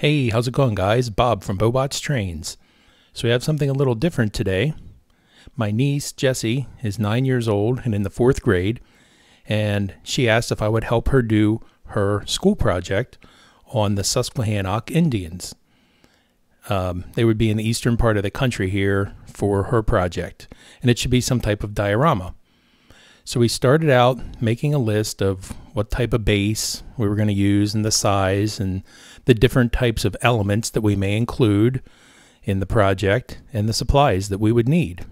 Hey, how's it going, guys? Bob from Bobots Trains. So we have something a little different today. My niece, Jessie, is 9 years old and in the 4th grade, and she asked if I would help her do her school project on the Susquehannock Indians. They would be in the eastern part of the country here for her project, and it should be some type of diorama. So we started out making a list of what type of base we were going to use and the size and the different types of elements that we may include in the project and the supplies that we would need.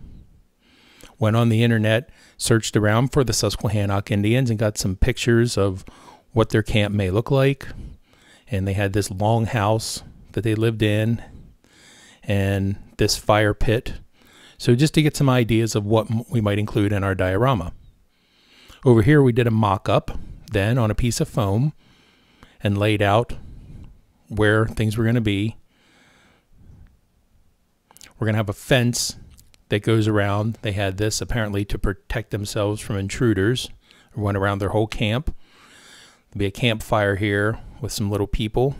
Went on the internet, searched around for the Susquehannock Indians and got some pictures of what their camp may look like. And they had this longhouse that they lived in and this fire pit. So just to get some ideas of what we might include in our diorama. Over here we did a mock-up then on a piece of foam and laid out where things were going to be. We're going to have a fence that goes around. They had this apparently to protect themselves from intruders. It went around their whole camp. There'll be a campfire here with some little people.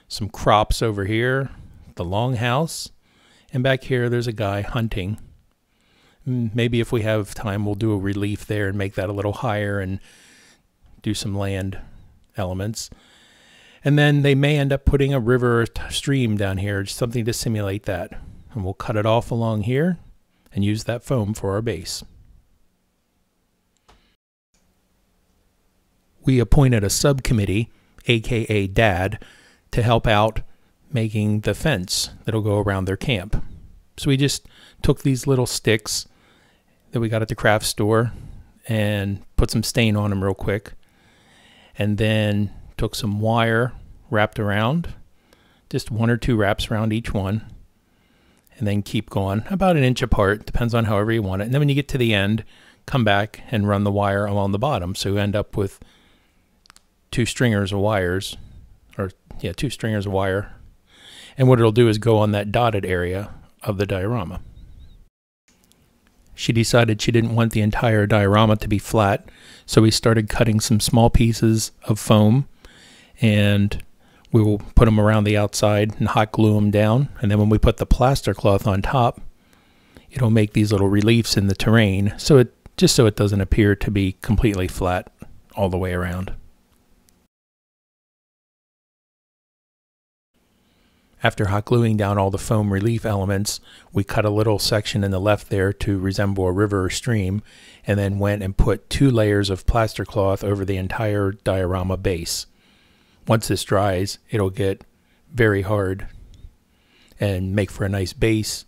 Some crops over here. The longhouse. And back here there's a guy hunting. Maybe if we have time we'll do a relief there and make that a little higher and do some land elements. And then they may end up putting a river or stream down here, just something to simulate that. And we'll cut it off along here and use that foam for our base. We appointed a subcommittee, aka Dad, to help out making the fence that'll go around their camp. So we just took these little sticks that we got at the craft store and put some stain on them real quick, and then took some wire wrapped around, just 1 or 2 wraps around each one, and then keep going about 1 inch apart, depends on however you want it. And then when you get to the end, come back and run the wire along the bottom, so you end up with 2 stringers of wires, or yeah, 2 stringers of wire. And what it'll do is go on that dotted area of the diorama. She decided she didn't want the entire diorama to be flat, so we started cutting some small pieces of foam, and we will put them around the outside and hot glue them down. And then when we put the plaster cloth on top, it'll make these little reliefs in the terrain, so it doesn't appear to be completely flat all the way around. After hot gluing down all the foam relief elements, we cut a little section in the left there to resemble a river or stream, and then went and put 2 layers of plaster cloth over the entire diorama base. Once this dries, it'll get very hard and make for a nice base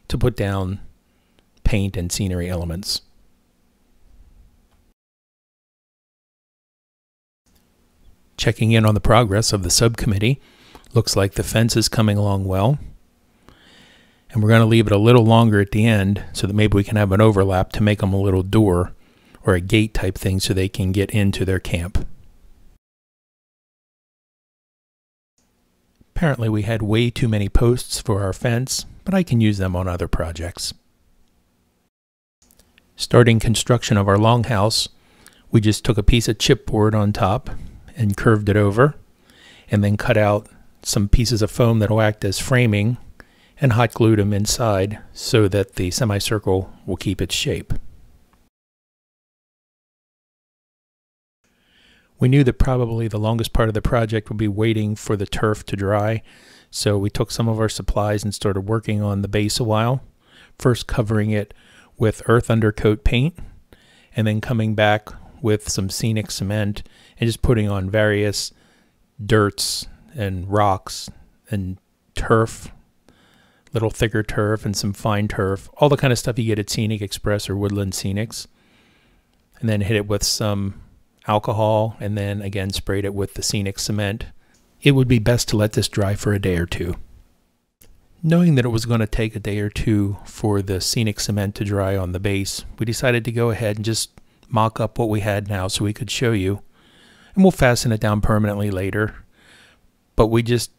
to put down paint and scenery elements. Checking in on the progress of the subcommittee, looks like the fence is coming along well. And we're going to leave it a little longer at the end so that maybe we can have an overlap to make them a little door or a gate type thing so they can get into their camp. Apparently we had way too many posts for our fence, but I can use them on other projects. Starting construction of our longhouse, we just took a piece of chipboard on top and curved it over, and then cut out some pieces of foam that will act as framing and hot glued them inside so that the semicircle will keep its shape. We knew that probably the longest part of the project would be waiting for the turf to dry, so we took some of our supplies and started working on the base a while, first covering it with earth undercoat paint, and then coming back with some scenic cement and just putting on various dirts and rocks and turf, little thicker turf and some fine turf, all the kind of stuff you get at Scenic Express or Woodland Scenics, and then hit it with some alcohol and then again sprayed it with the scenic cement. It would be best to let this dry for a day or 2. Knowing that it was going to take a day or 2 for the scenic cement to dry on the base, we decided to go ahead and just mock up what we had now so we could show you, and we'll fasten it down permanently later. But we just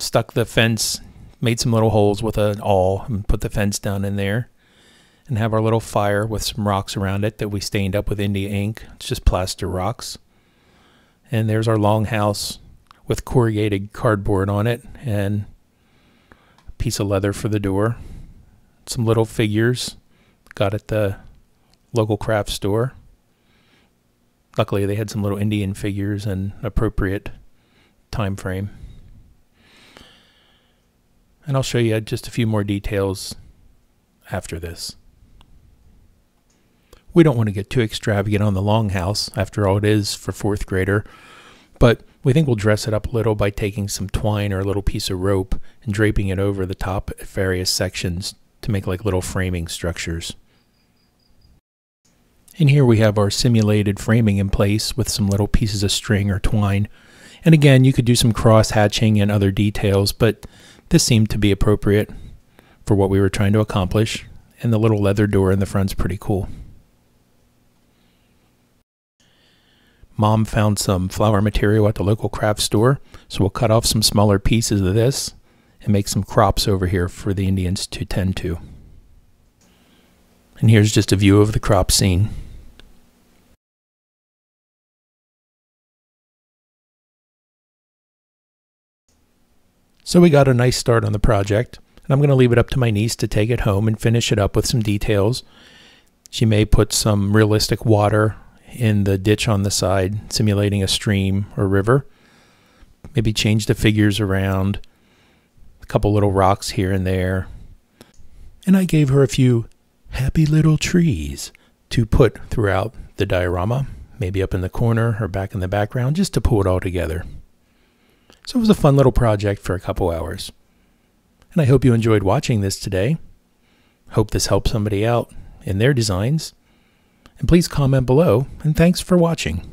stuck the fence, made some little holes with an awl and put the fence down in there, and have our little fire with some rocks around it that we stained up with India ink. It's just plaster rocks. And there's our longhouse with corrugated cardboard on it and a piece of leather for the door. Some little figures got at the local craft store. Luckily they had some little Indian figures and appropriate time frame. And I'll show you just a few more details after this. We don't want to get too extravagant on the Longhouse, after all it is for fourth grader, but we think we'll dress it up a little by taking some twine or a little piece of rope and draping it over the top at various sections to make like little framing structures. And here we have our simulated framing in place with some little pieces of string or twine. And again, you could do some cross hatching and other details, but this seemed to be appropriate for what we were trying to accomplish. And the little leather door in the front's pretty cool. Mom found some flower material at the local craft store, so we'll cut off some smaller pieces of this and make some crops over here for the Indians to tend to. And here's just a view of the crop scene. So we got a nice start on the project, and I'm going to leave it up to my niece to take it home and finish it up with some details. She may put some realistic water in the ditch on the side, simulating a stream or river. Maybe change the figures around, a couple little rocks here and there. And I gave her a few happy little trees to put throughout the diorama, maybe up in the corner or back in the background, just to pull it all together. So it was a fun little project for a couple hours. And I hope you enjoyed watching this today. Hope this helps somebody out in their designs. And please comment below, and thanks for watching.